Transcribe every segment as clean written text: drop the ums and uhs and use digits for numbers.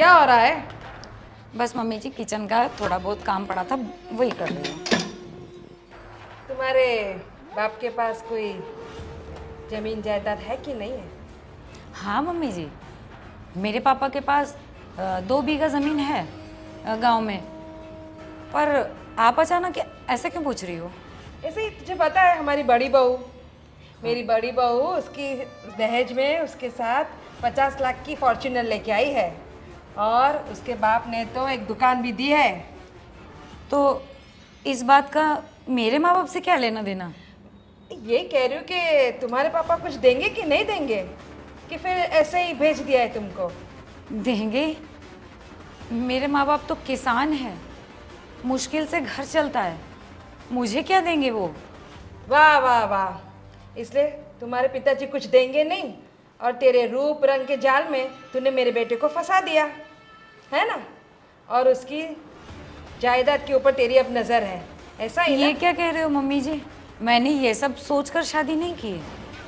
क्या हो रहा है? बस मम्मी जी किचन का थोड़ा बहुत काम पड़ा था, वही कर रही हूँ। तुम्हारे बाप के पास कोई जमीन जायदाद है कि नहीं है? हाँ मम्मी जी, मेरे पापा के पास 2 बीघा ज़मीन है गांव में। पर आप अचानक ऐसे क्यों पूछ रही हो? ऐसे ही तुझे पता है, हमारी बड़ी बहू, मेरी बड़ी बहू, उसकी दहेज में उसके साथ 50 लाख की फॉर्च्यूनर लेके आई है और उसके बाप ने तो एक दुकान भी दी है। तो इस बात का मेरे माँ बाप से क्या लेना देना? ये कह रही हूँ कि तुम्हारे पापा कुछ देंगे कि नहीं देंगे, कि फिर ऐसे ही भेज दिया है तुमको? देंगे। मेरे माँ बाप तो किसान हैं, मुश्किल से घर चलता है, मुझे क्या देंगे वो? वाह वाह वाह, इसलिए तुम्हारे पिताजी कुछ देंगे नहीं और तेरे रूप रंग के जाल में तूने मेरे बेटे को फंसा दिया है ना, और उसकी जायदाद के ऊपर तेरी अब नज़र है, ऐसा ही ना? ये क्या कह रहे हो मम्मी जी? मैंने ये सब सोचकर शादी नहीं की है।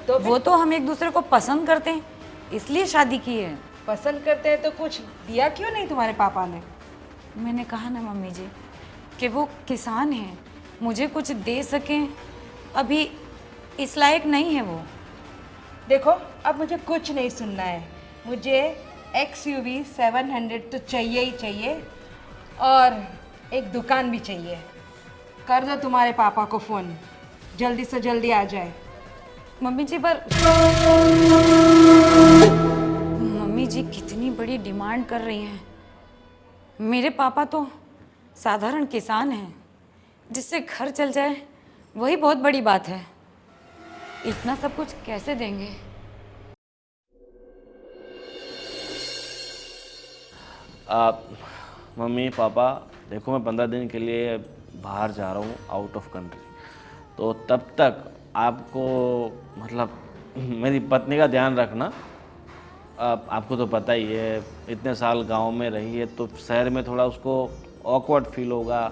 तो फिर वो तो हम एक दूसरे को पसंद करते हैं, इसलिए शादी की है। पसंद करते हैं तो कुछ दिया क्यों नहीं तुम्हारे पापा ने? मैंने कहा ना मम्मी जी कि वो किसान हैं, मुझे कुछ दे सकें अभी इस लायक नहीं है वो। देखो, अब मुझे कुछ नहीं सुनना है, मुझे XUV 700 तो चाहिए ही चाहिए और एक दुकान भी चाहिए। कर दो तुम्हारे पापा को फ़ोन, जल्दी से जल्दी आ जाए। मम्मी जी पर मम्मी जी कितनी बड़ी डिमांड कर रही हैं। मेरे पापा तो साधारण किसान हैं, जिससे घर चल जाए वही बहुत बड़ी बात है। इतना सब कुछ कैसे देंगे? आप मम्मी पापा देखो, मैं 15 दिन के लिए बाहर जा रहा हूँ, आउट ऑफ कंट्री। तो तब तक आपको मतलब मेरी पत्नी का ध्यान रखना। आपको तो पता ही है, इतने साल गांव में रही है तो शहर में थोड़ा उसको ऑकवर्ड फील होगा।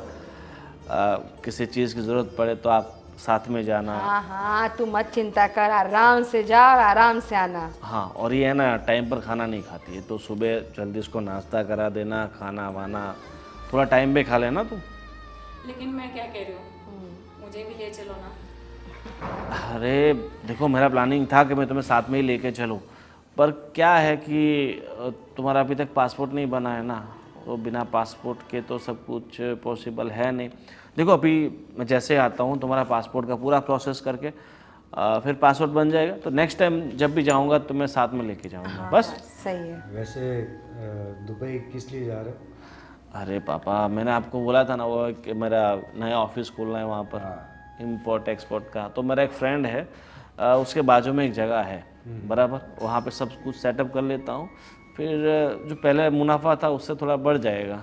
किसी चीज़ की ज़रूरत पड़े तो आप साथ में जाना। हाँ हाँ, तू मत चिंता कर, आराम से जा और आराम से आना। हाँ, और ये है ना, टाइम पर खाना नहीं खाती है तो सुबह जल्दी उसको नाश्ता करा देना, खाना वाना थोड़ा टाइम पे खा लेना तू। लेकिन मैं क्या कह रही हूँ, मुझे भी ले चलो ना। अरे देखो, मेरा प्लानिंग था कि मैं तुम्हें साथ में ही लेके चलूँ, पर क्या है कि तुम्हारा अभी तक पासपोर्ट नहीं बना है ना, तो बिना पासपोर्ट के तो सब कुछ पॉसिबल है नहीं। देखो, अभी मैं जैसे आता हूँ तुम्हारा पासपोर्ट का पूरा प्रोसेस करके फिर पासपोर्ट बन जाएगा, तो नेक्स्ट टाइम जब भी जाऊँगा तो मैं साथ में लेके जाऊँगा। हाँ, बस। सही है। वैसे दुबई किस लिए जा रहे हो? अरे पापा, मैंने आपको बोला था ना वो कि मेरा नया ऑफिस खोलना है वहाँ पर, हाँ। इम्पोर्ट एक्सपोर्ट का। तो मेरा एक फ्रेंड है, उसके बाजू में एक जगह है बराबर, वहाँ पे सब कुछ सेटअप कर लेता हूँ, फिर जो पहले मुनाफा था उससे थोड़ा बढ़ जाएगा।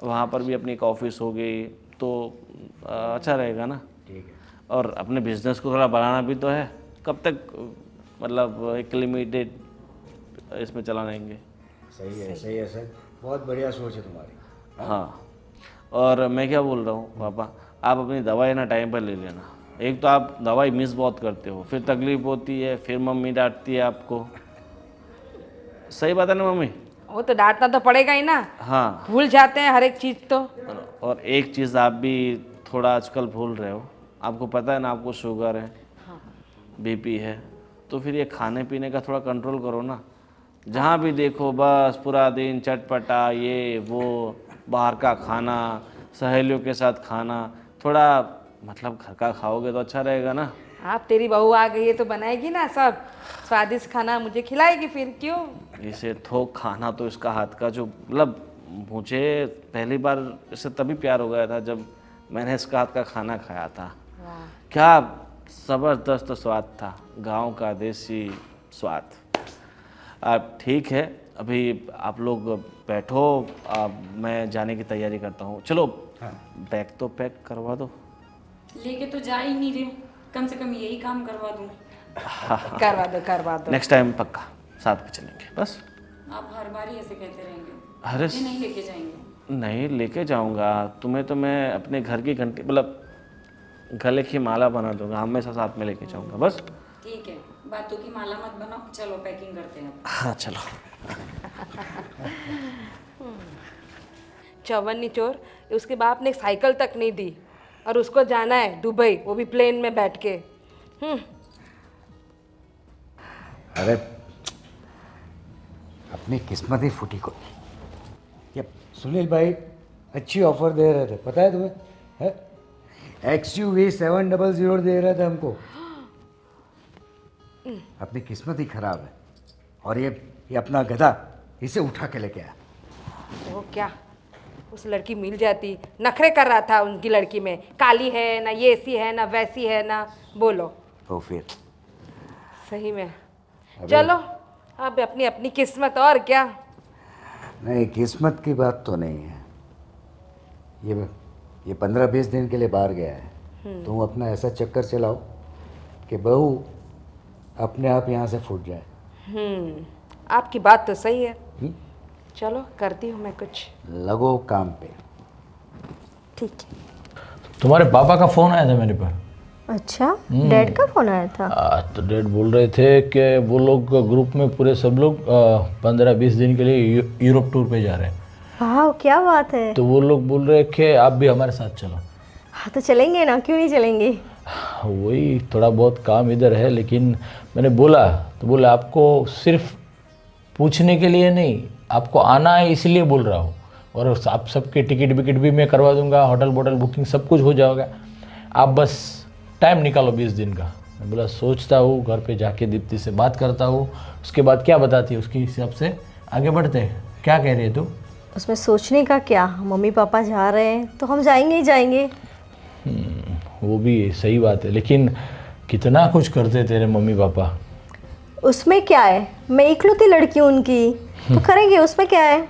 वहाँ पर भी अपनी एक ऑफिस हो गई तो अच्छा रहेगा ना। ठीक है। और अपने बिजनेस को थोड़ा बढ़ाना भी तो है, कब तक मतलब एक लिमिटेड इसमें चला रहेंगे। सही है सर, बहुत बढ़िया सोच है तुम्हारी। हाँ, और मैं क्या बोल रहा हूँ पापा, आप अपनी दवाई ना टाइम पर ले लेना। एक तो आप दवाई मिस बहुत करते हो, फिर तकलीफ होती है, फिर मम्मी डांटती है आपको। सही बात है ना मम्मी? वो तो डांटना तो पड़ेगा ही ना, हाँ। भूल जाते हैं हर एक चीज़ तो। और एक चीज़ आप भी थोड़ा आजकल भूल रहे हो, आपको पता है ना, आपको शुगर है, BP है, तो फिर ये खाने पीने का थोड़ा कंट्रोल करो ना। जहाँ भी देखो बस पूरा दिन चटपटा, ये वो, बाहर का खाना, सहेलियों के साथ खाना, थोड़ा मतलब घर का खाओगे तो अच्छा रहेगा ना। आप, तेरी बहू आ गई है तो बनाएगी ना सब स्वादिष्ट खाना, मुझे खिलाएगी फिर, क्यों? इसे थोक खाना तो इसका हाथ का जो मतलब, मुझे पहली बार इससे तभी प्यार हो गया था जब मैंने इसका हाथ का खाना खाया था। वाह। क्या ज़बरदस्त स्वाद था, गांव का देसी स्वाद। आप ठीक है, अभी आप लोग बैठो, मैं जाने की तैयारी करता हूँ। चलो बैग तो पैक करवा दो। लेके तो जा ही नहीं रही हूँ, कम से कम यही काम करवा दूँ। करवा दो। नेक्स्ट टाइम पक्का साथ में चलेंगे बस। आप हर बार ही ऐसे कहते रहेंगे। अरे मुझे नहीं लेके जाएंगे? नहीं, लेके जाऊंगा तुम्हें, तो मैं अपने घर की घंटी मतलब गले की माला बना दूंगा, हमेशा साथ में लेके जाऊंगा बस। ठीक है, बातों की माला मत बनाओ, चलो पैकिंग करते हैं। हाँ चलो। चौवन्नी चोर, उसके बाप ने साइकिल तक नहीं दी और उसको जाना है दुबई, वो भी प्लेन में बैठ के। अरे अपनी किस्मत ही फूटी को। ये सुनील भाई अच्छी ऑफर दे रहे थे, पता है तुम्हें? है XUV 700 दे रहे थे हमको। अपनी किस्मत ही खराब है। और ये अपना गधा इसे उठा के लेके आया। वो क्या, उस लड़की मिल जाती, नखरे कर रहा था उनकी लड़की में, काली है ना, ये ऐसी है ना, वैसी है ना, बोलो तो फिर सही में। चलो अब अपनी अपनी किस्मत, और क्या। नहीं, किस्मत की बात तो नहीं है। ये 15-20 दिन के लिए बाहर गया है। तुम अपना ऐसा चक्कर चलाओ कि बहू अपने आप यहाँ से फूट जाए। आपकी बात तो सही है। चलो करती हूँ मैं कुछ। लगो काम पे। ठीक है। तुम्हारे पापा का फ़ोन आया था मेरे पर। अच्छा, डैड का फोन आया था? तो डैड बोल रहे थे कि वो लोग ग्रुप में पूरे सब लोग 15-20 दिन के लिए यूरोप टूर पे जा रहे हैं। वाह, क्या बात है। तो वो लोग बोल रहे कि आप भी हमारे साथ चलो। हाँ तो चलेंगे ना, क्यों नहीं चलेंगे। वही थोड़ा बहुत काम इधर है, लेकिन मैंने बोला तो बोला आपको सिर्फ पूछने के लिए नहीं, आपको आना है इसलिए बोल रहा हूँ। और आप सबके टिकट विकेट भी मैं करवा दूंगा, होटल बोटल बुकिंग सब कुछ हो जाएगा, आप बस टाइम निकालो 20 दिन का। मैं बोला सोचता हूँ, घर पे जाके दीप्ति से बात करता हूँ, उसके बाद क्या बताती है उसके हिसाब से आगे बढ़ते हैं। क्या कह रही है तू? उसमें सोचने का क्या, मम्मी पापा जा रहे हैं तो हम जाएंगे ही जाएंगे। वो भी सही बात है, लेकिन कितना कुछ करते तेरे मम्मी पापा। उसमें क्या है, मैं इकलौती लड़की हूँ उनकी, तो करेंगे, उसमें क्या है।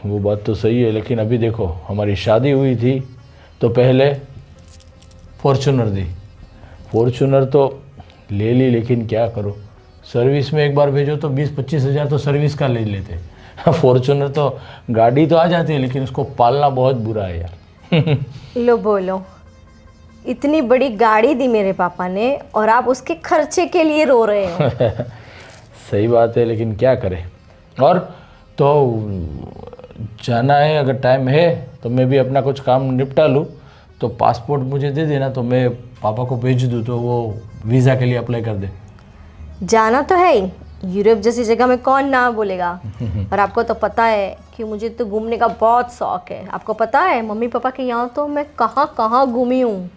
वो बात तो सही है, लेकिन अभी देखो हमारी शादी हुई थी तो पहले फॉर्चूनर दी, फॉर्चूनर तो ले ली, लेकिन क्या करो, सर्विस में एक बार भेजो तो 20-25 हज़ार तो सर्विस का ले लेते। फॉर्चूनर तो गाड़ी तो आ जाती है, लेकिन उसको पालना बहुत बुरा है यार। लो बोलो, इतनी बड़ी गाड़ी दी मेरे पापा ने और आप उसके खर्चे के लिए रो रहे हो। सही बात है, लेकिन क्या करें। और तो जाना है, अगर टाइम है तो मैं भी अपना कुछ काम निपटा लूँ, तो पासपोर्ट मुझे दे देना, तो मैं पापा को भेज दूँ तो वो वीज़ा के लिए अप्लाई कर दे। जाना तो है ही, यूरोप जैसी जगह में कौन ना बोलेगा। और आपको तो पता है कि मुझे तो घूमने का बहुत शौक है। आपको पता है मम्मी पापा के यहाँ तो मैं कहाँ कहाँ घूमी हूँ।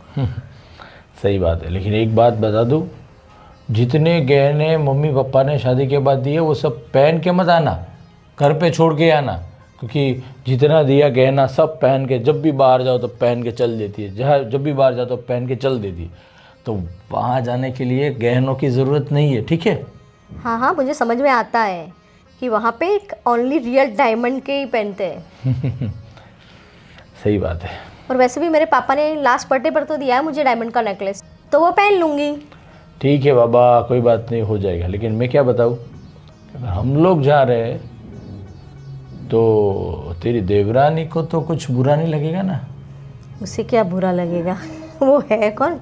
सही बात है, लेकिन एक बात बता दूँ, जितने गहने मम्मी पापा ने शादी के बाद दिए वो सब पहन के मत आना, घर पे छोड़ के आना, क्योंकि जितना दिया गहना सब पहन के, जब भी बाहर जाओ तो पहन के चल देती है, जहाँ जब भी बाहर जाओ तो पहन के चल देती है, तो वहाँ जाने के लिए गहनों की ज़रूरत नहीं है, ठीक है। हाँ हाँ, मुझे समझ में आता है कि वहाँ पे एक ओनली रियल डायमंड के ही पहनते हैं। सही बात है। और वैसे भी मेरे पापा ने लास्ट बर्थडे पर तो दिया है मुझे डायमंड का नेकलेस, तो वो पहन लूँगी। ठीक है बाबा, कोई बात नहीं, हो जाएगा। लेकिन मैं क्या बताऊँ, अगर हम लोग जा रहे हैं तो तेरी देवरानी को तो कुछ बुरा नहीं लगेगा ना? उसे क्या बुरा लगेगा, वो है कौन,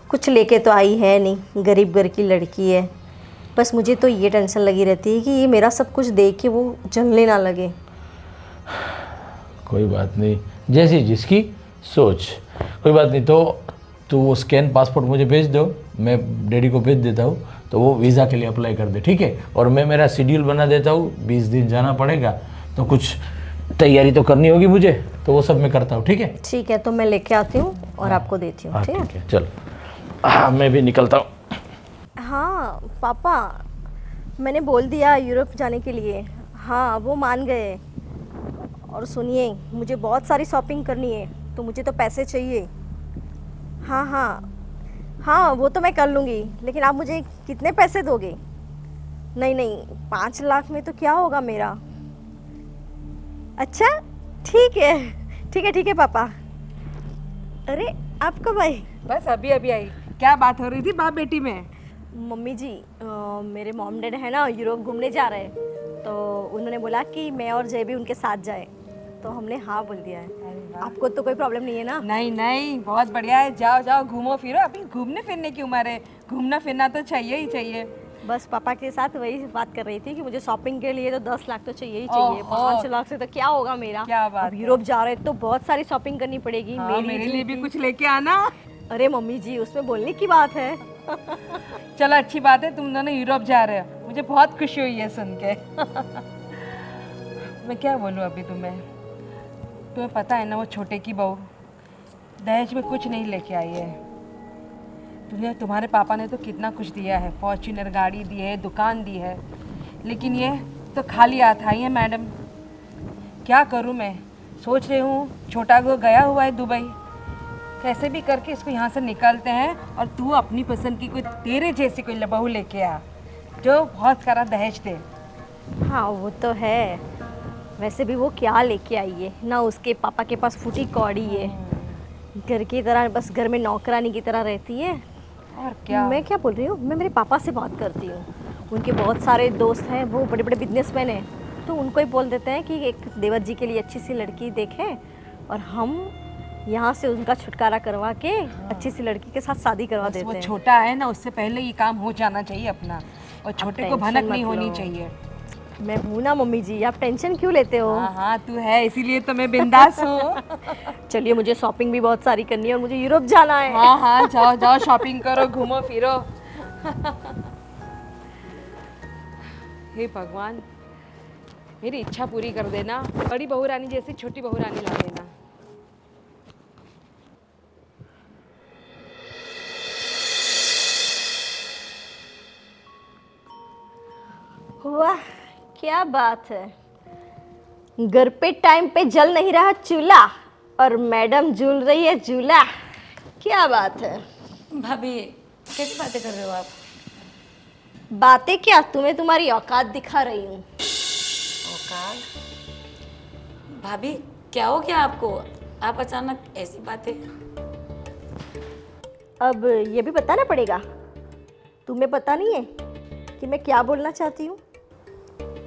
कुछ लेके तो आई है नहीं, गरीब घर की लड़की है। बस मुझे तो ये टेंशन लगी रहती है कि ये मेरा सब कुछ देख के वो जलने ना लगे। कोई बात नहीं, जैसी जिसकी सोच, कोई बात नहीं। तो तू वो स्कैन पासपोर्ट मुझे भेज दो, मैं डैडी को भेज देता हूँ, तो वो वीज़ा के लिए अप्लाई कर दे, ठीक है। और मैं मेरा शेड्यूल बना देता हूँ, 20 दिन जाना पड़ेगा, तो कुछ तैयारी तो करनी होगी मुझे, तो वो सब मैं करता हूँ, ठीक है। ठीक है, तो मैं लेके आती हूँ और आपको देती हूँ, ठीक है। ठीक है, चल मैं भी निकलता हूँ। हाँ पापा, मैंने बोल दिया यूरोप जाने के लिए। हाँ, वो मान गए। और सुनिए, मुझे बहुत सारी शॉपिंग करनी है, तो मुझे तो पैसे चाहिए। हाँ हाँ हाँ, वो तो मैं कर लूँगी, लेकिन आप मुझे कितने पैसे दोगे? नहीं नहीं, 5 लाख में तो क्या होगा मेरा। अच्छा ठीक है, ठीक है, ठीक है पापा। अरे आप कब आए? बस अभी अभी आई। क्या बात हो रही थी बाप बेटी में? मम्मी जी, मेरे मॉम डैड है ना यूरोप घूमने जा रहे हैं, तो उन्होंने बोला कि मैं और जय भी उनके साथ जाए, तो हमने हाँ बोल दिया है। आपको तो कोई प्रॉब्लम नहीं है ना? नहीं नहीं, बहुत बढ़िया है, जाओ जाओ, घूमो फिरो, अभी घूमने फिरने की उम्र है, घूमना फिरना तो चाहिए ही चाहिए। बस पापा के साथ वही बात कर रही थी कि मुझे शॉपिंग के लिए तो 10 लाख तो चाहिए ही चाहिए। ओहो। 5 लाख से तो क्या होगा मेरा। क्या बात अब है। यूरोप जा रहे हैं तो बहुत सारी शॉपिंग करनी पड़ेगी। हाँ, मेरे लिए भी कुछ लेके आना। अरे मम्मी जी, उसमें बोलने की बात है। चलो अच्छी बात है, तुम दोनों यूरोप जा रहे हो, मुझे बहुत खुशी हुई है सुन के। मैं क्या बोलूँ अभी तुम्हें पता है ना, वो छोटे की बहू दहेज में कुछ नहीं लेके आई है। तुम्हारे पापा ने तो कितना कुछ दिया है, फॉर्च्यूनर गाड़ी दी है, दुकान दी है, लेकिन ये तो खाली हाथ आई है मैडम। क्या करूँ मैं, सोच रही हूँ छोटा को गया हुआ है दुबई, कैसे भी करके इसको यहाँ से निकालते हैं और तू अपनी पसंद की कोई तेरे जैसी कोई बहू लेके आ जो बहुत सारा दहेज दे। हाँ वो तो है। वैसे भी वो क्या लेके आई है ना, उसके पापा के पास फूटी कौड़ी है, घर की तरह बस घर में नौकरानी की तरह रहती है। और क्या। मैं क्या बोल रही हूँ, मैं मेरे पापा से बात करती हूँ। उनके बहुत सारे दोस्त हैं, वो बड़े बड़े बिजनेसमैन हैं, तो उनको ही बोल देते हैं कि एक देवर जी के लिए अच्छी सी लड़की देखें और हम यहाँ से उनका छुटकारा करवा के अच्छी सी लड़की के साथ शादी करवा देते वो हैं। छोटा है ना, उससे पहले ये काम हो जाना चाहिए अपना, और छोटे को टेंशन भनक मत नहीं होनी लो। चाहिए। मैं हूँ ना मम्मी जी, आप टेंशन क्यों लेते हो। हाँ हाँ तू है, इसीलिए तो मैं बिंदास हूँ। चलिए, मुझे शॉपिंग भी बहुत सारी करनी है और मुझे यूरोप जाना है। हाँ हाँ जाओ जाओ, शॉपिंग करो, घूमो फिरो। हे भगवान, मेरी इच्छा पूरी कर देना, बड़ी बहू रानी जैसी छोटी बहू रानी ला देना। वाह क्या बात है, घर पे टाइम पे जल नहीं रहा चूल्हा और मैडम झूल रही है झूला। क्या बात है। भाभी कैसी बातें कर रहे हो आप? बातें क्या, तुम्हें तुम्हारी औकात दिखा रही हूँ। औकात? भाभी क्या हो गया आपको, आप अचानक ऐसी बातें? अब ये भी बताना पड़ेगा, तुम्हें पता नहीं है कि मैं क्या बोलना चाहती हूँ।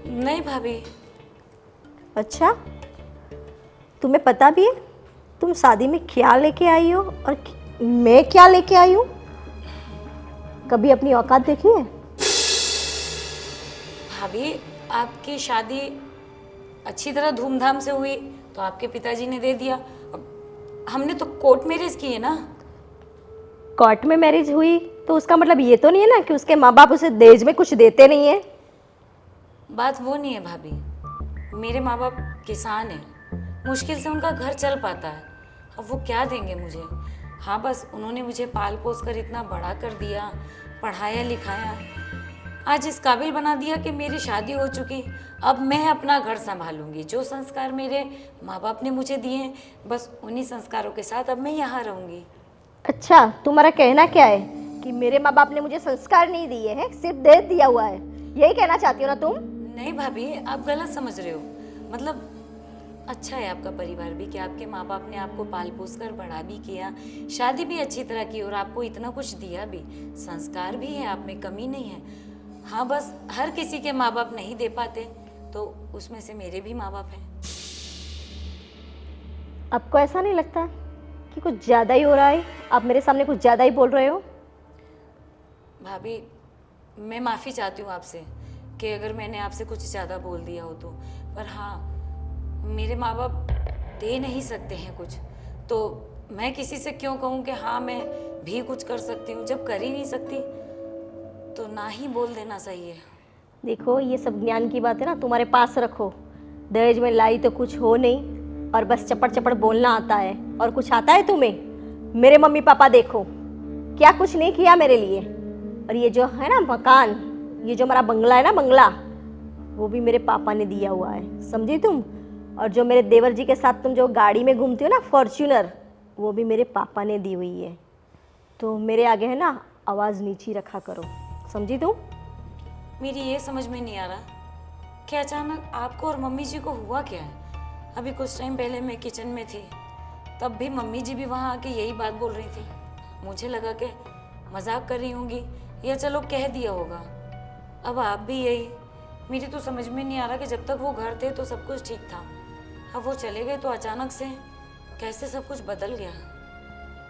नहीं भाभी। अच्छा, तुम्हें पता भी है तुम शादी में क्या लेके आई हो और मैं क्या लेके आई हूँ। कभी अपनी औकात देखी है। भाभी आपकी शादी अच्छी तरह धूमधाम से हुई तो आपके पिताजी ने दे दिया, अब हमने तो कोर्ट मैरिज की है ना। कोर्ट में मैरिज हुई तो उसका मतलब ये तो नहीं है ना कि उसके माँ बाप उसे दहेज में कुछ देते नहीं है। बात वो नहीं है भाभी, मेरे माँ बाप किसान हैं, मुश्किल से उनका घर चल पाता है, अब वो क्या देंगे मुझे। हाँ बस उन्होंने मुझे पाल पोस कर इतना बड़ा कर दिया, पढ़ाया लिखाया, आज इस काबिल बना दिया कि मेरी शादी हो चुकी, अब मैं अपना घर संभालूंगी। जो संस्कार मेरे माँ बाप ने मुझे दिए हैं बस उन्हीं संस्कारों के साथ अब मैं यहाँ रहूँगी। अच्छा, तुम्हारा कहना क्या है कि मेरे माँ बाप ने मुझे संस्कार नहीं दिए हैं, सिर्फ दहेज दिया हुआ है, यही कहना चाहती हो ना तुम। नहीं भाभी आप गलत समझ रहे हो, मतलब अच्छा है आपका परिवार भी कि आपके माँ बाप ने आपको पाल पोस कर बड़ा भी किया, शादी भी अच्छी तरह की और आपको इतना कुछ दिया भी, संस्कार भी है, आप में कमी नहीं है। हाँ बस हर किसी के माँ बाप नहीं दे पाते, तो उसमें से मेरे भी माँ बाप हैं। आपको ऐसा नहीं लगता कि कुछ ज़्यादा ही हो रहा है, आप मेरे सामने कुछ ज़्यादा ही बोल रहे हो। भाभी मैं माफ़ी चाहती हूँ आपसे कि अगर मैंने आपसे कुछ ज़्यादा बोल दिया हो तो, पर हाँ मेरे माँ बाप दे नहीं सकते हैं कुछ, तो मैं किसी से क्यों कहूँ कि हाँ मैं भी कुछ कर सकती हूँ, जब कर ही नहीं सकती तो ना ही बोल देना सही है। देखो ये सब ज्ञान की बात है ना, तुम्हारे पास रखो। दहेज में लाई तो कुछ हो नहीं और बस चपड़ चपड़ बोलना आता है, और कुछ आता है तुम्हें। मेरे मम्मी पापा देखो क्या कुछ नहीं किया मेरे लिए, और ये जो है ना मकान, ये जो हमारा बंगला है ना बंगला, वो भी मेरे पापा ने दिया हुआ है, समझी तुम। और जो मेरे देवर जी के साथ तुम जो गाड़ी में घूमती हो ना फॉर्च्यूनर, वो भी मेरे पापा ने दी हुई है। तो मेरे आगे है ना आवाज़ नीची रखा करो, समझी तुम। मेरी ये समझ में नहीं आ रहा कि अचानक आपको और मम्मी जी को हुआ क्या है। अभी कुछ टाइम पहले मैं किचन में थी, तब भी मम्मी जी भी वहाँ आके यही बात बोल रही थी। मुझे लगा कि मजाक कर रही होंगी या चलो कह दिया होगा, अब आप भी यही। मेरी तो समझ में नहीं आ रहा कि जब तक वो घर थे तो सब कुछ ठीक था, अब वो चले गए तो अचानक से कैसे सब कुछ बदल गया।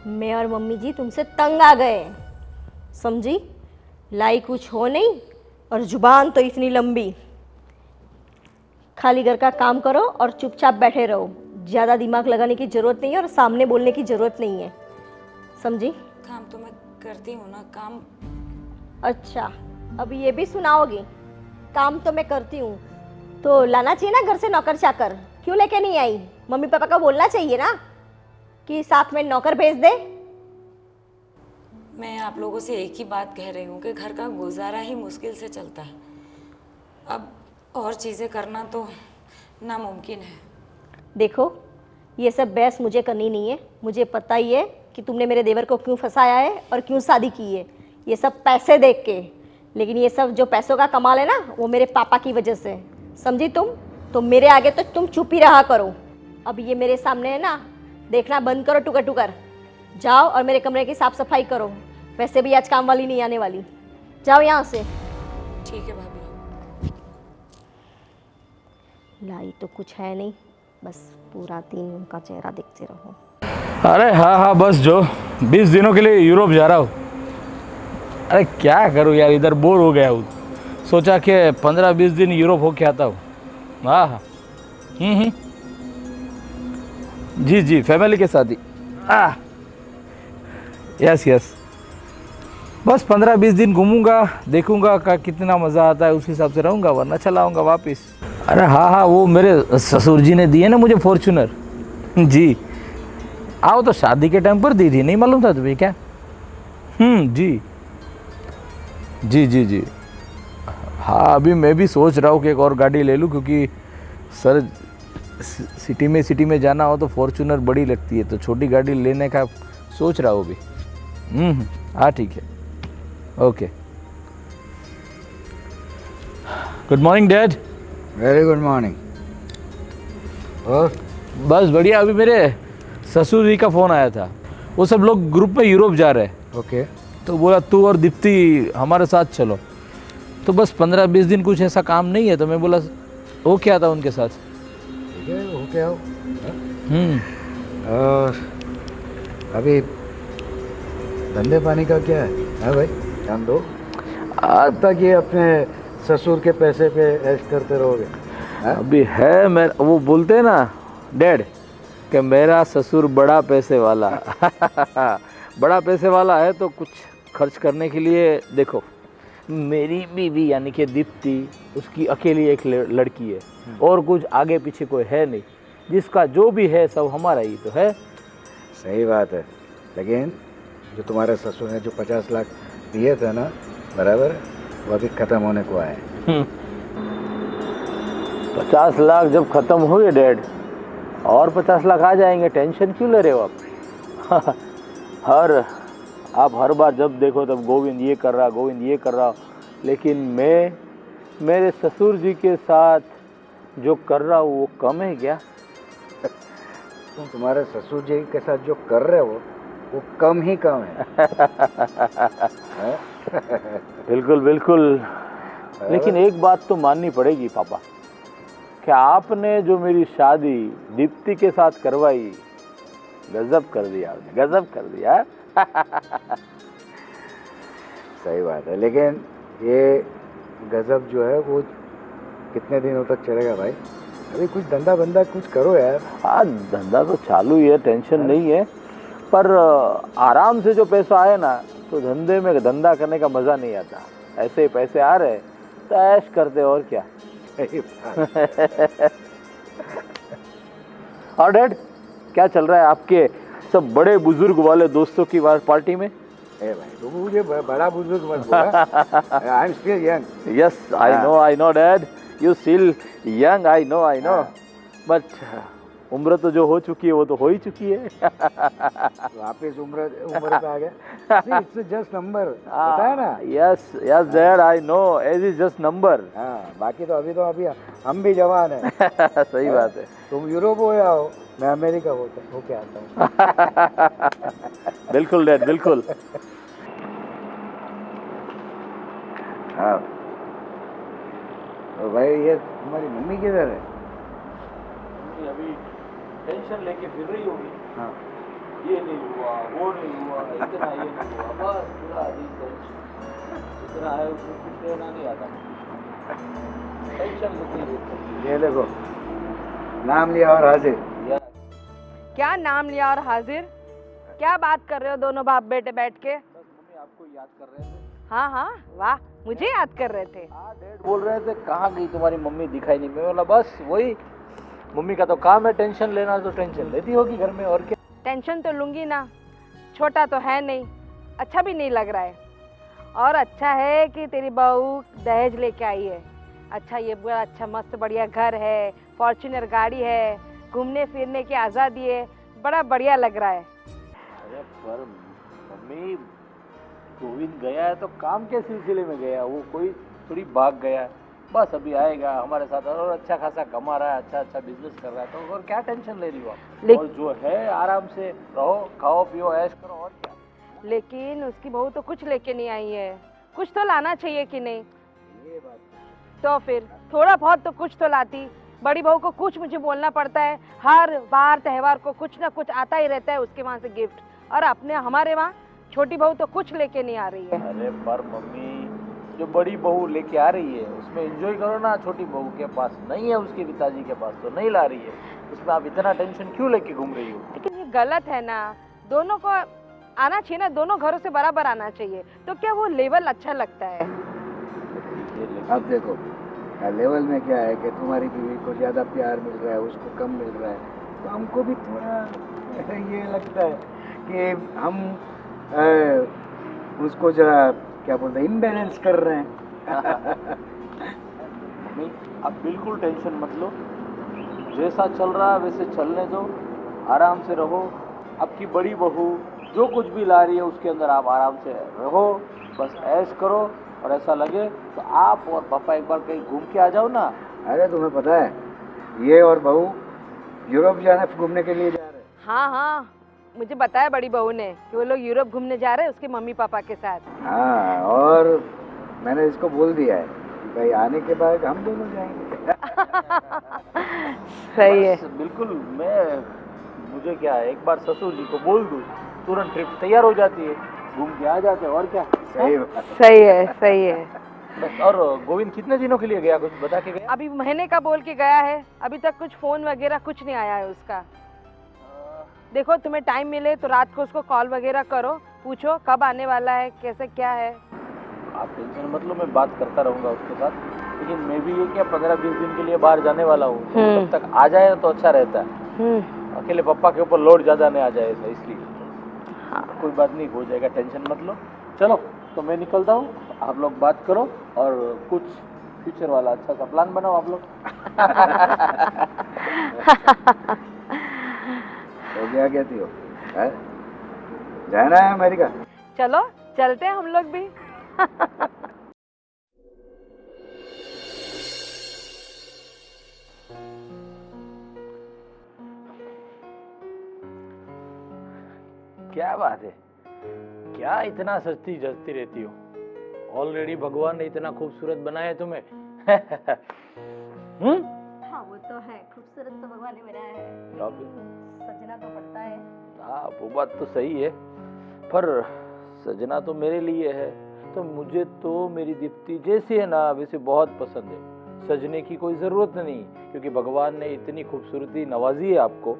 मैं और मम्मी जी तुमसे तंग आ गए, समझी। लाई कुछ हो नहीं और जुबान तो इतनी लंबी। खाली घर का काम करो और चुपचाप बैठे रहो। ज़्यादा दिमाग लगाने की ज़रूरत नहीं है और सामने बोलने की ज़रूरत नहीं है, समझी? काम तो मैं करती हूँ ना, काम। अच्छा, अब ये भी सुनाओगी? काम तो मैं करती हूँ, तो लाना चाहिए ना घर से नौकर चाकर, क्यों लेके नहीं आई? मम्मी पापा का बोलना चाहिए ना कि साथ में नौकर भेज दे। मैं आप लोगों से एक ही बात कह रही हूँ कि घर का गुजारा ही मुश्किल से चलता है। अब और चीज़ें करना तो नामुमकिन है। देखो, ये सब बहस मुझे करनी नहीं है। मुझे पता ही है कि तुमने मेरे देवर को क्यों फंसाया है और क्यों शादी की है। ये सब पैसे देख के, लेकिन ये सब जो पैसों का कमाल है ना, वो मेरे पापा की वजह से, समझी तुम? तो मेरे आगे तो तुम चुप ही रहा करो। अब ये मेरे सामने है ना, देखना बंद करो टुकर टुकर। जाओ और मेरे कमरे की साफ सफाई करो। वैसे भी आज काम वाली नहीं आने वाली। जाओ यहाँ से। ठीक है भाभी। लाई तो कुछ है नहीं, बस पूरा दिन उनका चेहरा देखते रहो। अरे हाँ हाँ, बस जो 20 दिनों के लिए यूरोप जा रहा हूँ। अरे क्या करूँ यार, इधर बोर हो गया हूँ। सोचा कि 15-20 दिन यूरोप होके आता हूँ। हाँ हाँ, जी जी, फैमिली के साथ ही। यस यस, बस 15-20 दिन घूमूंगा, देखूंगा का कितना मज़ा आता है, उस हिसाब से रहूंगा, वरना चला आऊँगा वापस। अरे हाँ हाँ, वो मेरे ससुर जी ने दिए ना मुझे फॉर्च्यूनर। जी, आओ तो शादी के टाइम पर दी थी, नहीं मालूम था तुम्हें क्या? जी जी जी जी। हाँ, अभी मैं भी सोच रहा हूँ कि एक और गाड़ी ले लूँ, क्योंकि सर सिटी में जाना हो तो फॉर्च्यूनर बड़ी लगती है, तो छोटी गाड़ी लेने का सोच रहा हूँ अभी। हाँ ठीक है, okay. Good morning dad. Very good morning. और बस बढ़िया। अभी मेरे ससुर जी का फ़ोन आया था, वो सब लोग ग्रुप में यूरोप जा रहे हैं। ओके, तो बोला तू और दीप्ति हमारे साथ चलो। तो बस 15-20 दिन कुछ ऐसा काम नहीं है, तो मैं बोला वो क्या था उनके साथ। ठीक है, हो क्या हो। और अभी धंधे पानी का क्या है भाई? ध्यान दो, अब तक ये अपने ससुर के पैसे पे ऐश करते रहोगे? अभी है, मैं वो बोलते हैं ना डैड कि मेरा ससुर बड़ा पैसे वाला बड़ा पैसे वाला है, तो कुछ खर्च करने के लिए देखो, मेरी बीवी यानी कि दीप्ति, उसकी अकेली एक लड़की है, और कुछ आगे पीछे कोई है नहीं। जिसका जो भी है सब हमारा ही तो है। सही बात है, लेकिन जो तुम्हारे ससुर ने जो 50 लाख दिए थे ना, बराबर, वो अभी ख़त्म होने को आए। 50 लाख जब ख़त्म हुए डैड, और 50 लाख आ जाएंगे, टेंशन क्यों ले रहे हो आप? आप हर बार जब देखो तब गोविंद ये कर रहा, गोविंद ये कर रहा, लेकिन मैं मेरे ससुर जी के साथ जो कर रहा हूँ वो कम है क्या? तुम तुम्हारे ससुर जी के साथ जो कर रहे हो वो कम ही कम है। बिल्कुल बिल्कुल, लेकिन एक बात तो माननी पड़ेगी पापा, कि आपने जो मेरी शादी दीप्ति के साथ करवाई, गजब कर दिया आपने, गजब कर दिया। सही बात है, लेकिन ये गजब जो है वो कितने दिनों तक चलेगा भाई? अभी कुछ धंधा बंदा कुछ करो यार। हाँ, धंधा तो चालू ही है, टेंशन नहीं है, पर आराम से जो पैसा आए ना, तो धंधे में धंधा करने का मज़ा नहीं आता। ऐसे ही पैसे आ रहे तो ऐश करते, और क्या। और डैड, क्या चल रहा है आपके सब बड़े बुजुर्ग वाले दोस्तों की पार्टी में? ए भाई, तुम मुझे बड़ा बुजुर्ग मत बोला। I am still young. Yes, I know dad, you still young, I know, but उम्र तो जो हो चुकी है वो तो हो ही चुकी है। वापस उम्र पे आ गया। इट्स जस्ट नंबर, पता है ना? Yes dad, I know, age is just number. हाँ, बाकी तो अभी हम भी जवान हैं। सही बात है। तुम यूरोप हो या हो, मैं अमेरिका होके आता हूँ। बिल्कुल डैड, बिल्कुल। हाँ, तो भाई ये तुम्हारी मम्मी किधर है? अभी टेंशन लेके फिर रही होगी। हाँ, ये नहीं हुआ, वो नहीं हुआ, इतना ये नहीं हुआ, बस पूरा अजीब टेंशन। जितना है उसमें कुछ लेना नहीं आता, टेंशन लेती ये देखो, नाम लिया और हाजिर। है। क्या नाम लिया और हाजिर? क्या बात कर रहे हो दोनों बाप बेटे बैठ के? बस मम्मी आपको याद कर रहे थे। हाँ हाँ, वाह, मुझे याद कर रहे थे। हाँ, डैड बोल रहे थे कहाँ गई तुम्हारी मम्मी, दिखाई नहीं। मैं बोला बस वही, मम्मी का तो काम है टेंशन लेना, तो टेंशन लेती होगी घर में, और क्या। टेंशन तो लूंगी ना, छोटा तो है नहीं, अच्छा भी नहीं लग रहा है। और अच्छा है कि तेरी बहू दहेज लेके आई है। अच्छा, ये बड़ा अच्छा मस्त बढ़िया घर है, फॉर्च्यूनर गाड़ी है, घूमने फिरने की आज़ादी है, बड़ा बढ़िया लग रहा है। अरे पर मम्मी, गोविंद गया है तो काम के सिलसिले में गया, वो कोई थोड़ी भाग गया है। बस अभी आएगा हमारे साथ, और अच्छा खासा कमा रहा है, अच्छा अच्छा बिजनेस कर रहा है, तो और क्या टेंशन ले रही हो आप। और जो है आराम से रहो, खाओ पियो, ऐश करो, और क्या। लेकिन उसकी बहू तो कुछ लेके नहीं आई है, कुछ तो लाना चाहिए कि नहीं? ये बात तो फिर थोड़ा बहुत तो कुछ तो लाती। बड़ी बहू को कुछ मुझे बोलना पड़ता है, हर बार त्योहार को कुछ ना कुछ आता ही रहता है उसके वहाँ से गिफ्ट, और अपने हमारे वहाँ छोटी बहू तो कुछ लेके नहीं आ रही है। अरे पर मम्मी, जो बड़ी बहू लेके आ रही है उसमें एंजॉय करो ना। छोटी बहू के पास नहीं है, उसके पिताजी के पास तो नहीं ला रही है, उसमें आप इतना टेंशन क्यों लेके घूम रही हो। लेकिन ये गलत है ना, दोनों को आना चाहिए ना, दोनों घरों से बराबर आना चाहिए, तो क्या वो लेवल अच्छा लगता है? अब देखो, लेवल में क्या है कि तुम्हारी बीवी को ज़्यादा प्यार मिल रहा है, उसको कम मिल रहा है, तो हमको भी थोड़ा ये लगता है कि हम उसको जरा क्या बोलते हैं, इम्बैलेंस कर रहे हैं। मम्मी आप बिल्कुल टेंशन मत लो, जैसा चल रहा है वैसे चलने दो, आराम से रहो। आपकी बड़ी बहू जो कुछ भी ला रही है उसके अंदर आप आराम से रहो, बस ऐश करो, और ऐसा लगे तो आप और पापा एक बार कहीं घूम के आ जाओ ना। अरे तुम्हें पता है, ये और बहू यूरोप जाना घूमने के लिए जा रहे हैं। हाँ हाँ, मुझे बताया बड़ी बहू ने कि वो लोग यूरोप घूमने जा रहे हैं उसके मम्मी पापा के साथ। हाँ, और मैंने इसको बोल दिया है कि भाई आने के बाद हम दोनों जाएंगे। सही है। बस बिल्कुल, मुझे क्या है, एक बार ससुर जी को बोल दूँ, तुरंत ट्रिप तैयार हो जाती है, घूम के आ जाते हैं, और क्या। सही बात। सही है, सही है। बस। और गोविंद कितने दिनों के लिए गया, कुछ बता के गया? अभी महीने का बोल के गया है, अभी तक कुछ फोन वगैरह कुछ नहीं आया है उसका। देखो, तुम्हें टाइम मिले तो रात को उसको कॉल वगैरह करो, पूछो कब आने वाला है, कैसे क्या है। आप टेंशन मत लो, मैं बात करता रहूँगा उसके साथ, लेकिन मैं भी ये क्या 15-20 दिन के लिए बाहर जाने वाला हूँ, तो तब तक आ जाए तो अच्छा रहता है। अकेले पापा के ऊपर लोड ज़्यादा नहीं आ जाए ऐसा, इसलिए। हाँ, कोई बात नहीं, हो जाएगा, टेंशन मत लो। चलो तो मैं निकलता हूँ, आप लोग बात करो और कुछ फ्यूचर वाला अच्छा सा प्लान बनाओ आप लोग। तो क्या कहती हो, है? जाना है अमेरिका? चलो चलते हैं हम लोग भी। क्या बात है, क्या इतना सस्ती जचती रहती हो। ऑलरेडी भगवान ने इतना खूबसूरत बनाया है तुम्हें। हाँ वो तो है, खूबसूरत तो भगवान ने बनाया है, सजना तो पड़ता है। हाँ वो बात तो सही है, पर सजना तो मेरे लिए है, तो मुझे तो मेरी दीप्ति जैसी है ना वैसे बहुत पसंद है। सजने की कोई ज़रूरत नहीं, क्योंकि भगवान ने इतनी खूबसूरती नवाजी है आपको,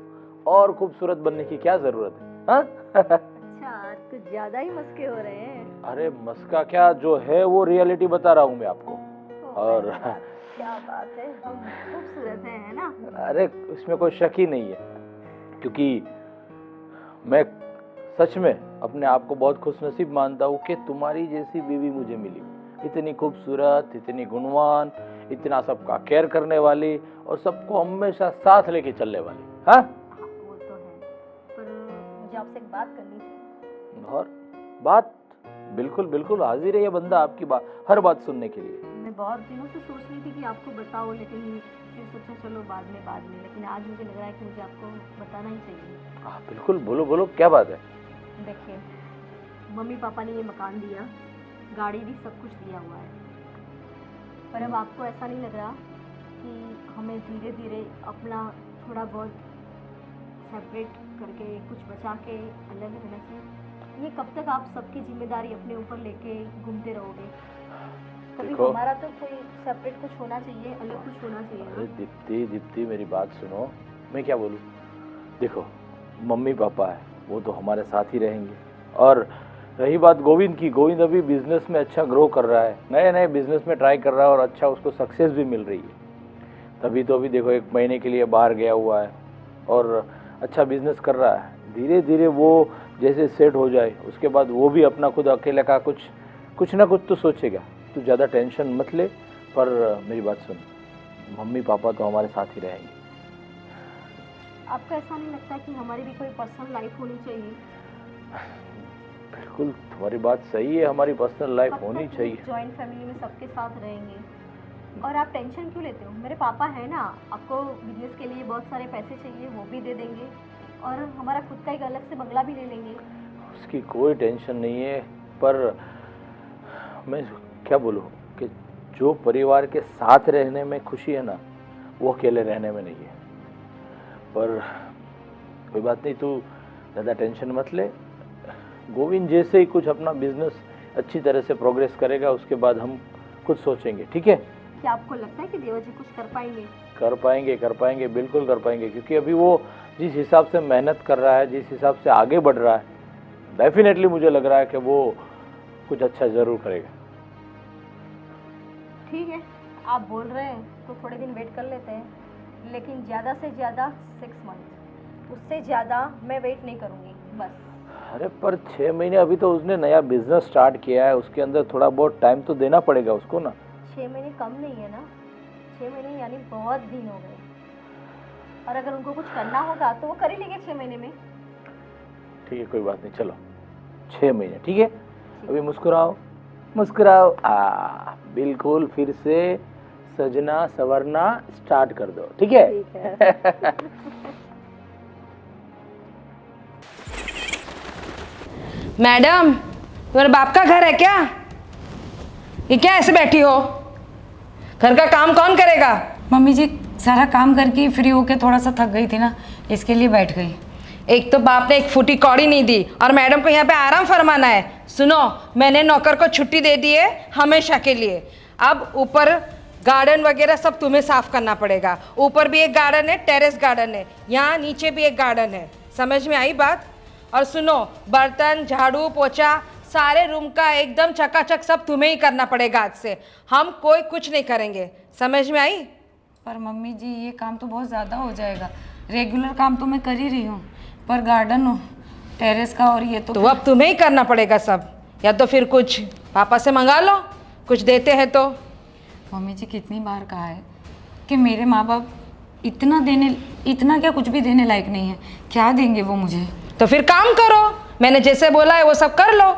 और खूबसूरत बनने की क्या ज़रूरत है। हाँ? अच्छा, आज कुछ ज्यादा ही मस्के हो रहे हैं। अरे मस्का क्या, जो है वो रियलिटी बता रहा हूँ मैं आपको। और क्या बात है, हम खूबसूरत हैं, है ना? अरे इसमें कोई शक ही नहीं है, क्योंकि मैं सच में अपने आप को बहुत खुशनसीब मानता हूँ कि तुम्हारी जैसी बीवी मुझे मिली, इतनी खूबसूरत, इतनी गुणवान, इतना सबका केयर करने वाली, और सबको हमेशा साथ लेके चलने वाली। हाँ वो तो है, पर मुझे आपसे एक बात करनी थी। और बात बिल्कुल बिल्कुल हाजिर है ये बंदा आपकी बात, हर बात सुनने के लिए। मैं बहुत दिनों से सोच रही थी कि आपको बताओ, लेकिन फिर सोचा चलो बाद में, लेकिन आज मुझे लग रहा है कि मुझे आपको बताना ही चाहिए। हाँ बिल्कुल, बोलो बोलो, क्या बात है। देखिए, मम्मी पापा ने ये मकान दिया, गाड़ी भी, सब कुछ दिया हुआ है, पर अब आपको ऐसा नहीं लग रहा कि हमें धीरे धीरे अपना थोड़ा बहुत सेपरेट करके कुछ बचा के अलग रहना चाहिए? ये कब तक आप सबकी जिम्मेदारी अपने ऊपर लेके घूमते रहोगे? कभी देखो, हमारा तो कोई सेपरेट कुछ होना चाहिए, अलग कुछ होना चाहिए अरे ना? दीप्ति दीप्ति मेरी बात सुनो, मैं क्या बोलूँ। देखो मम्मी पापा है वो तो हमारे साथ ही रहेंगे, और रही बात गोविंद की, गोविंद अभी बिजनेस में अच्छा ग्रो कर रहा है, नए नए बिजनेस में ट्राई कर रहा है और अच्छा उसको सक्सेस भी मिल रही है। तभी तो अभी देखो 1 महीने के लिए बाहर गया हुआ है और अच्छा बिजनेस कर रहा है। धीरे धीरे वो जैसे सेट हो जाए उसके बाद वो भी अपना खुद अकेले का कुछ ना कुछ तो सोचेगा। तू ज़्यादा टेंशन मत ले, पर मेरी बात सुन, मम्मी पापा तो हमारे साथ ही रहेंगे। आपको ऐसा नहीं लगता कि हमारी भी कोई पर्सनल लाइफ होनी चाहिए? बिल्कुल तुम्हारी बात सही है, हमारी पर्सनल लाइफ होनी चाहिए। जॉइंट फैमिली में सबके साथ रहेंगे और आप टेंशन क्यों लेते हो? मेरे पापा है ना, आपको बिजनेस के लिए बहुत सारे पैसे चाहिए वो भी दे देंगे और हमारा खुद का एक अलग से बंगला भी ले लेंगे। उसकी कोई टेंशन नहीं है, पर मैं क्या बोलूँ कि जो परिवार के साथ रहने में खुशी है ना, वो अकेले रहने में नहीं है। पर कोई बात नहीं, तू ज़्यादा टेंशन मत ले। गोविंद जैसे ही कुछ अपना बिजनेस अच्छी तरह से प्रोग्रेस करेगा उसके बाद हम कुछ सोचेंगे, ठीक है? क्या आपको लगता है कि देवा जी कुछ कर पाएंगे? कर पाएंगे, बिल्कुल कर पाएंगे, क्योंकि अभी वो जिस हिसाब से मेहनत कर रहा है, जिस हिसाब से आगे बढ़ रहा है, डेफिनेटली मुझे लग रहा है कि वो कुछ अच्छा ज़रूर करेगा। ठीक है, आप बोल रहे हैं तो थोड़े दिन वेट कर लेते हैं, लेकिन ज़्यादा से ज़्यादा 6 मंथ, उससे ज़्यादा मैं वेट नहीं करूँगी बस। अरे पर 6 महीने, अभी तो उसने नया बिजनेस स्टार्ट किया है, उसके अंदर थोड़ा बहुत टाइम तो देना पड़ेगा उसको ना। 6 महीने कम नहीं है ना, 6 महीने यानी बहुत दिन हो गए, और अगर उनको कुछ करना होगा तो वो कर ही लेंगे 6 महीने में। ठीक है, कोई बात नहीं, चलो 6 महीने ठीक है। अभी मुस्कुराओ मुस्कुराओ, बिल्कुल फिर से सजना संवरना स्टार्ट कर दो, ठीक है? ठीक है। मैडम, तुम्हारे बाप का घर है क्या? ये क्या ऐसे बैठी हो? घर का काम कौन करेगा? मम्मी जी सारा काम करके फ्री होके थोड़ा सा थक गई थी ना, इसके लिए बैठ गई। एक तो बाप ने एक फूटी कौड़ी नहीं दी और मैडम को यहाँ पे आराम फरमाना है। सुनो, मैंने नौकर को छुट्टी दे दी है हमेशा के लिए। अब ऊपर गार्डन वगैरह सब तुम्हें साफ करना पड़ेगा। ऊपर भी एक गार्डन है, टेरेस गार्डन है, यहाँ नीचे भी एक गार्डन है। समझ में आई बात? और सुनो, बर्तन झाड़ू पोछा सारे रूम का एकदम चकाचक सब तुम्हें ही करना पड़ेगा आज से। हम कोई कुछ नहीं करेंगे। समझ में आई? पर मम्मी जी ये काम तो बहुत ज़्यादा हो जाएगा, रेगुलर काम तो मैं कर ही रही हूँ, पर गार्डन टेरेस का और ये तो अब तुम्हें ही करना पड़ेगा सब, या तो फिर कुछ पापा से मंगा लो, कुछ देते हैं तो। मम्मी जी कितनी बार कहा है कि मेरे माँ बाप इतना क्या कुछ भी देने लायक नहीं है, क्या देंगे वो मुझे? तो फिर काम करो, मैंने जैसे बोला है वो सब कर लो।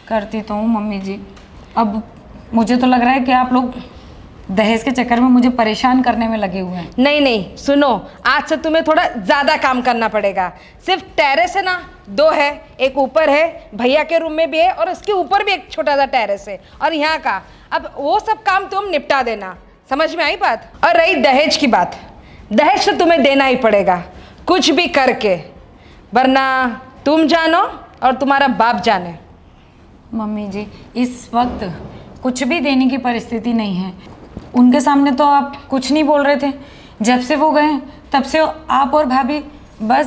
करती तो हूँ मम्मी जी, अब मुझे तो लग रहा है कि आप लोग दहेज के चक्कर में मुझे परेशान करने में लगे हुए हैं। नहीं नहीं, सुनो, आज से तुम्हें थोड़ा ज़्यादा काम करना पड़ेगा। सिर्फ टेरेस है ना, 2 है, एक ऊपर है, भैया के रूम में भी है, और उसके ऊपर भी एक छोटा सा टेरेस है, और यहाँ का। अब वो सब काम तुम निपटा देना। समझ में आई बात? और रही दहेज की बात, दहेज तो तुम्हें देना ही पड़ेगा कुछ भी करके, वरना तुम जानो और तुम्हारा बाप जाने। मम्मी जी इस वक्त कुछ भी देने की परिस्थिति नहीं है। उनके सामने तो आप कुछ नहीं बोल रहे थे, जब से वो गए तब से आप और भाभी बस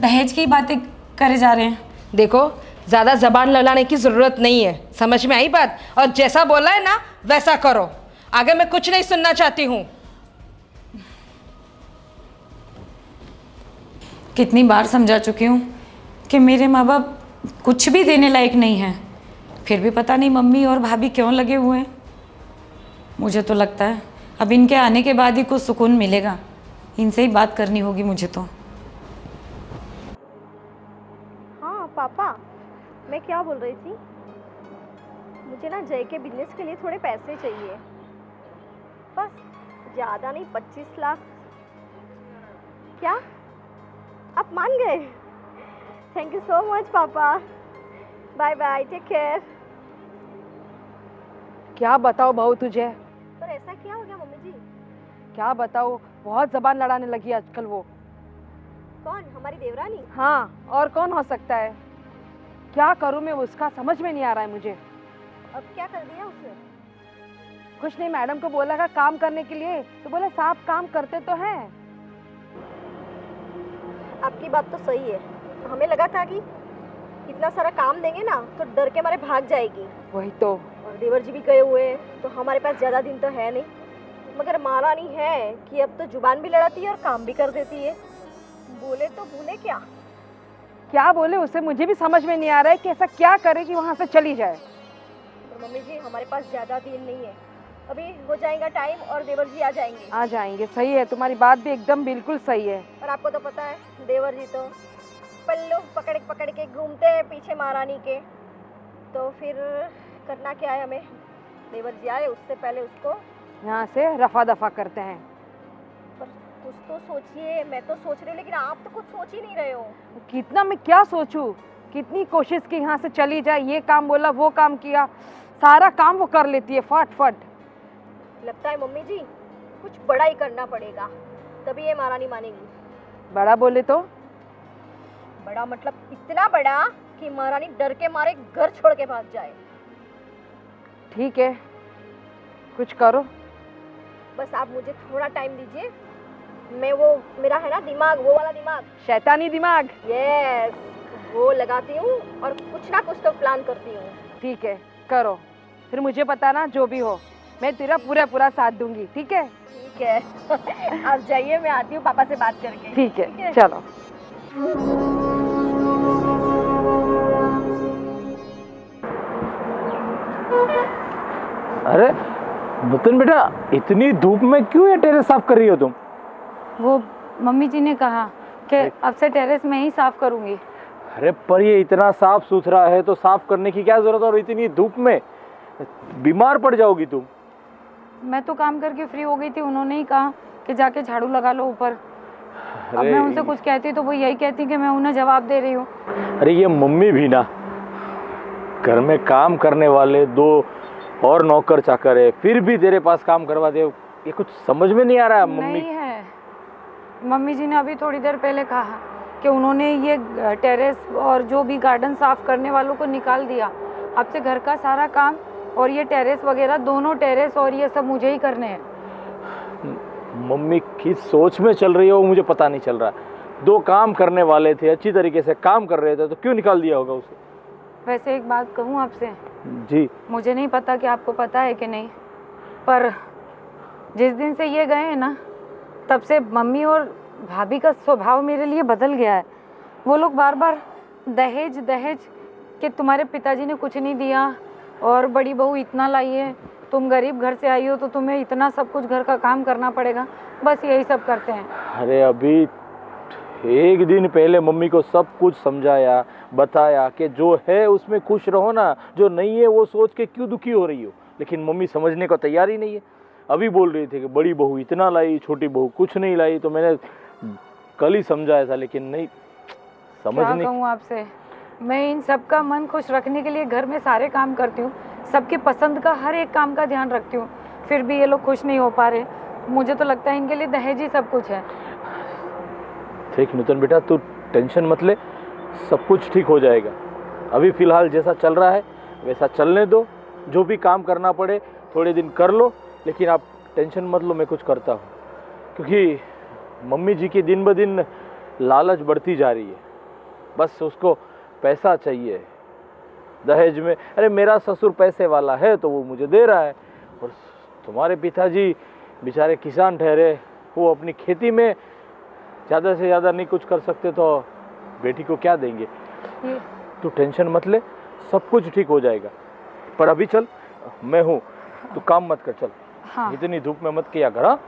दहेज की बातें करे जा रहे हैं। देखो, ज़्यादा ज़बान लड़ाने की ज़रूरत नहीं है। समझ में आई बात? और जैसा बोला है ना वैसा करो, आगे मैं कुछ नहीं सुनना चाहती हूँ। कितनी बार समझा चुकी हूँ कि मेरे माँ बाप कुछ भी देने लायक नहीं हैं, फिर भी पता नहीं मम्मी और भाभी क्यों लगे हुए हैं। मुझे तो लगता है अब इनके आने के बाद ही कुछ सुकून मिलेगा, इनसे ही बात करनी होगी मुझे तो। हाँ पापा, मैं क्या बोल रही थी, मुझे ना जय के बिजनेस के लिए थोड़े पैसे चाहिए, बस ज़्यादा नहीं, 25 लाख। क्या आप मान गए? थैंक यू सो मच पापा, बाय बाय, टेक केयर। क्या बताओ बहू तुझे, पर ऐसा क्या हो गया मम्मी जी? क्या बताओ, बहुत जबान लड़ाने लगी आजकल वो। कौन? हमारी देवरानी? हाँ, और कौन हो सकता है? क्या करूँ मैं उसका, समझ में नहीं आ रहा है मुझे। अब क्या कर दिया उसने? कुछ नहीं, मैडम को बोला था काम करने के लिए, तो बोले साफ काम करते तो हैं। आपकी बात तो सही है, हमें लगा था कि इतना सारा काम देंगे ना तो डर के मारे भाग जाएगी। वही तो। और देवर जी भी गए हुए हैं तो हमारे पास ज़्यादा दिन तो है नहीं, मगर महारानी है कि अब तो जुबान भी लड़ाती है और काम भी कर देती है। बोले तो भूले क्या? क्या बोले उसे, मुझे भी समझ में नहीं आ रहा है कि ऐसा क्या करे कि वहाँ से चली जाए। तो मम्मी जी हमारे पास ज़्यादा दिन नहीं है, अभी हो जाएगा टाइम और देवर जी आ जाएंगे। आ जाएंगे, सही है, तुम्हारी बात भी एकदम बिल्कुल सही है। और आपको तो पता है देवर जी तो पल्लू पकड़ पकड़ के घूमते हैं पीछे महारानी के, तो फिर करना क्या है हमें? देवर जी आए उससे पहले उसको यहाँ से रफा दफा करते हैं। पर कुछ तो सोचिए, मैं तो सोच रही हूँ लेकिन आप तो कुछ सोच ही नहीं रहे हो। कितना मैं क्या सोचूं, कितनी कोशिश की यहाँ से चली जाए, ये काम बोला वो काम किया, सारा काम वो कर लेती है फट फट। लगता है मम्मी जी कुछ बड़ा ही करना पड़ेगा, तभी ये महारानी मानेगी। बड़ा बोले तो? बड़ा मतलब इतना बड़ा कि महारानी डर के मारे घर छोड़ के भाग जाए। ठीक है, कुछ करो। बस आप मुझे थोड़ा टाइम दीजिए, मैं वो मेरा है ना दिमाग, वो वाला दिमाग, शैतानी दिमाग। यस, वो लगाती हूँ और कुछ ना कुछ तो प्लान करती हूँ। ठीक है, करो, फिर मुझे बताना जो भी हो, मैं तेरा पूरा साथ दूंगी। ठीक है? ठीक है आप जाइए, मैं आती हूँ पापा से बात करके। ठीक है, चलो। अरे नुतन बेटा, इतनी धूप में क्यों ये टेरेस साफ कर रही हो तुम? वो मम्मी जी ने कहा कि अब से टेरेस में ही साफ करूंगी। अरे पर ये इतना साफ सुथरा है तो साफ करने की क्या जरूरत है, और इतनी धूप में बीमार पड़ जाओगी तुम। मैं तो काम करके फ्री हो गई थी, उन्होंने ही कहा कि जाके झाड़ू लगा लो ऊपर। अब मैं उनसे कुछ कहती तो वो यही कहती कि मैं उन्हें जवाब दे रही हूँ। अरे ये मम्मी भी ना, घर में काम करने वाले दो और नौकर चाकर है, फिर भी तेरे पास काम करवा दे, ये कुछ समझ में नहीं आ रहा है। मम्मी नहीं है, मम्मी जी ने अभी थोड़ी देर पहले कहा कि उन्होंने ये टेरेस और जो भी गार्डन साफ करने वालों को निकाल दिया। अब से घर का सारा काम और ये टेरेस वगैरह, दोनों टेरेस और ये सब मुझे ही करने हैं। मम्मी किस सोच में चल रही हो मुझे पता नहीं चल रहा। दो काम करने वाले थे, अच्छी तरीके से काम कर रहे थे, तो क्यों निकाल दिया होगा उसे? वैसे एक बात कहूँ आपसे? जी। मुझे नहीं पता कि आपको पता है कि नहीं, पर जिस दिन से ये गए हैं ना, तब से मम्मी और भाभी का स्वभाव मेरे लिए बदल गया है। वो लोग बार बार दहेज दहेज कि तुम्हारे पिताजी ने कुछ नहीं दिया और बड़ी बहू इतना लाई है, तुम गरीब घर से आई हो तो तुम्हें इतना सब कुछ घर का काम करना पड़ेगा, बस यही सब करते हैं। अरे अभी एक दिन पहले मम्मी को सब कुछ समझाया, बताया कि जो है उसमें खुश रहो ना, जो नहीं है वो सोच के क्यों दुखी हो रही हो, लेकिन मम्मी समझने को तैयार ही नहीं है। अभी बोल रही थी कि बड़ी बहू इतना लाई, छोटी बहू कुछ नहीं लाई, तो मैंने कल ही समझाया था, लेकिन नहीं समझने। क्या कहूँ आपसे, मैं इन सब का मन खुश रखने के लिए घर में सारे काम करती हूँ, सबकी पसंद का हर एक काम का ध्यान रखती हूँ, फिर भी ये लोग खुश नहीं हो पा रहे। मुझे तो लगता है इनके लिए दहेज ही सब कुछ है। ठीक नूतन बेटा, तू टेंशन मत ले, सब कुछ ठीक हो जाएगा। अभी फ़िलहाल जैसा चल रहा है वैसा चलने दो, जो भी काम करना पड़े थोड़े दिन कर लो, लेकिन आप टेंशन मत लो, मैं कुछ करता हूँ। क्योंकि मम्मी जी की दिन ब दिन लालच बढ़ती जा रही है, बस उसको पैसा चाहिए दहेज में। अरे मेरा ससुर पैसे वाला है तो वो मुझे दे रहा है, और तुम्हारे पिताजी बेचारे किसान ठहरे, वो अपनी खेती में ज़्यादा से ज़्यादा नहीं कुछ कर सकते, तो बेटी को क्या देंगे। तू टेंशन मत ले, सब कुछ ठीक हो जाएगा। पर अभी चल, मैं हूँ, तू काम मत कर, चल। हाँ। इतनी धूप में मत किया कर। हाँ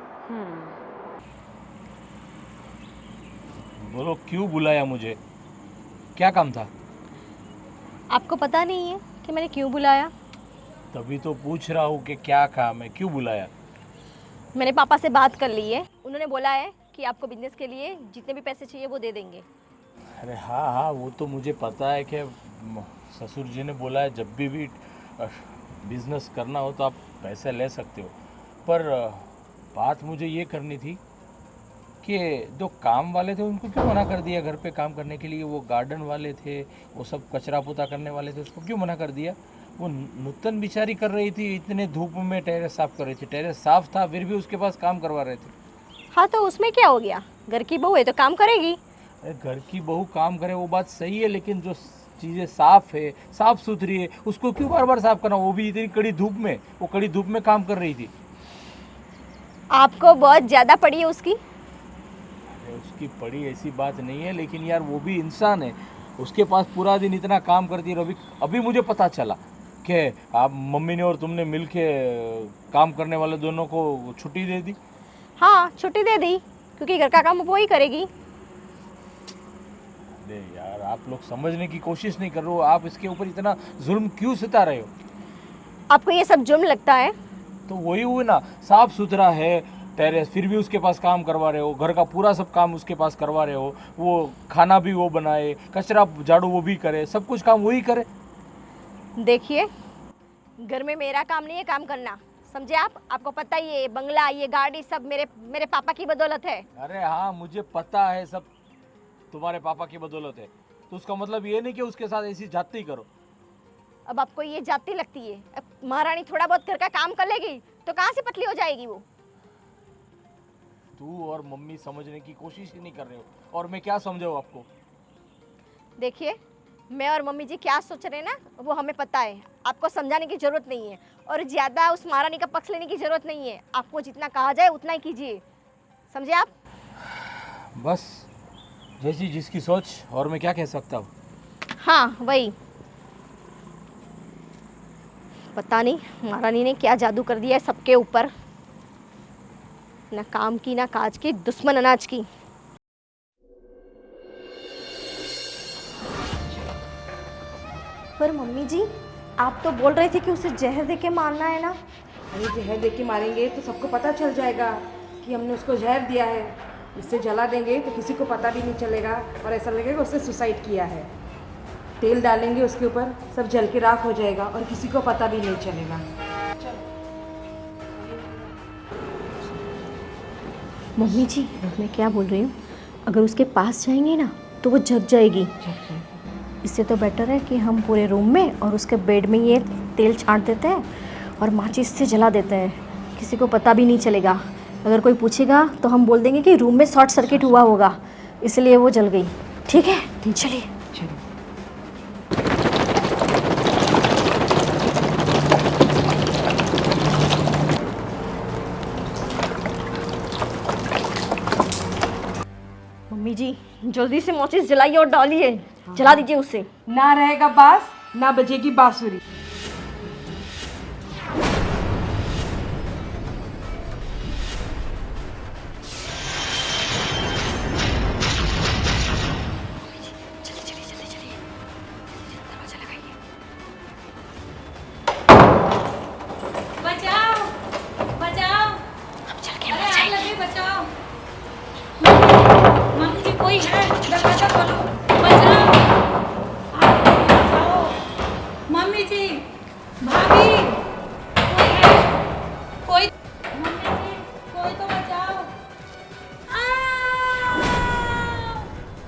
बोलो, क्यों बुलाया मुझे, क्या काम था? आपको पता नहीं है कि मैंने क्यों बुलाया? तभी तो पूछ रहा हूँ कि क्या काम है, क्यों बुलाया? मैंने पापा से बात कर ली है, उन्होंने बोला है कि आपको बिजनेस के लिए जितने भी पैसे चाहिए वो दे देंगे। अरे हाँ हाँ, वो तो मुझे पता है कि ससुर जी ने बोला है जब भी बिजनेस करना हो तो आप पैसे ले सकते हो, पर बात मुझे ये करनी थी कि जो काम वाले थे उनको क्यों मना कर दिया घर पे काम करने के लिए? वो गार्डन वाले थे, वो सब कचरा पोता करने वाले थे, उसको क्यों मना कर दिया? वो नूतन बेचारी कर रही थी, इतने धूप में टेरेस साफ कर रही थी, टेरेस साफ था फिर भी उसके पास काम करवा रहे थे। हाँ तो उसमें क्या हो गया, घर की बहू है तो काम करेगी। अरे घर की बहू काम करे वो बात सही है, लेकिन जो चीज़ें साफ है, साफ सुथरी है, उसको क्यों बार बार साफ करना? वो भी इतनी कड़ी धूप में, वो कड़ी धूप में काम कर रही थी। आपको बहुत ज़्यादा पड़ी है उसकी। अरे उसकी पड़ी ऐसी बात नहीं है, लेकिन यार वो भी इंसान है, उसके पास पूरा दिन इतना काम करती है। अभी मुझे पता चला कि आप मम्मी ने और तुमने मिल के काम करने वाले दोनों को छुट्टी दे दी। हाँ छुट्टी दे दी, क्योंकि घर का काम वो ही करेगी। अरे यार आप लोग समझने की कोशिश नहीं कर रहे हो, आप इसके ऊपर इतना जुल्म क्यों सता रहे हो? आपको ये सब जुर्म लगता है? तो वही हुई ना, साफ सुथरा है टेरेस, फिर भी उसके पास काम करवा रहे हो, घर का पूरा सब काम उसके पास करवा रहे हो, वो खाना भी वो बनाए, कचरा झाड़ू वो भी करे, सब कुछ काम वही करे। देखिए घर में मेरा काम नहीं है काम करना, समझे आप? आपको पता ही है, बंगला ये गाड़ी सब मेरे पापा की बदौलत है। अरे हाँ मुझे पता है, सब तुम्हारे पापा की बदौलत है, तो उसका मतलब ये नहीं कि उसके साथ ऐसी जाती करो। अब आपको ये जाती लगती है? अब महारानी थोड़ा बहुत घर का काम कर लेगी तो कहाँ से पतली हो जाएगी वो? तू और मम्मी समझने की कोशिश ही नहीं कर रहे हो, और मैं क्या समझाऊँ आपको? देखिए मैं और मम्मी जी क्या सोच रहे हैं ना, वो हमें पता है, आपको समझाने की ज़रूरत नहीं है, और ज़्यादा उस महारानी का पक्ष लेने की ज़रूरत नहीं है। आपको जितना कहा जाए उतना ही कीजिए, समझे आप? बस जैसी जिसकी सोच, और मैं क्या कह सकता हूँ। हाँ वही, पता नहीं महारानी ने क्या जादू कर दिया है सबके ऊपर, ना काम की ना काज की, दुश्मन अनाज की। पर मम्मी जी आप तो बोल रहे थे कि उसे जहर दे के मारना है ना। अरे जहर दे के मारेंगे तो सबको पता चल जाएगा कि हमने उसको जहर दिया है। इससे जला देंगे तो किसी को पता भी नहीं चलेगा और ऐसा लगेगा उसने सुसाइड किया है। तेल डालेंगे उसके ऊपर, सब जल के राख हो जाएगा और किसी को पता भी नहीं चलेगा। मम्मी जी मैं क्या बोल रही हूँ, अगर उसके पास जाएंगे ना तो वो जग जाएगी। इससे तो बेटर है कि हम पूरे रूम में और उसके बेड में ये तेल छांट देते हैं और माचिस से जला देते हैं, किसी को पता भी नहीं चलेगा। अगर कोई पूछेगा तो हम बोल देंगे कि रूम में शॉर्ट सर्किट हुआ होगा इसलिए वो जल गई। ठीक है चलिए। मम्मी जी जल्दी से माचिस जलाइए और डालिए, जला दीजिए उसे। ना रहेगा बास ना बजेगी बांसुरी।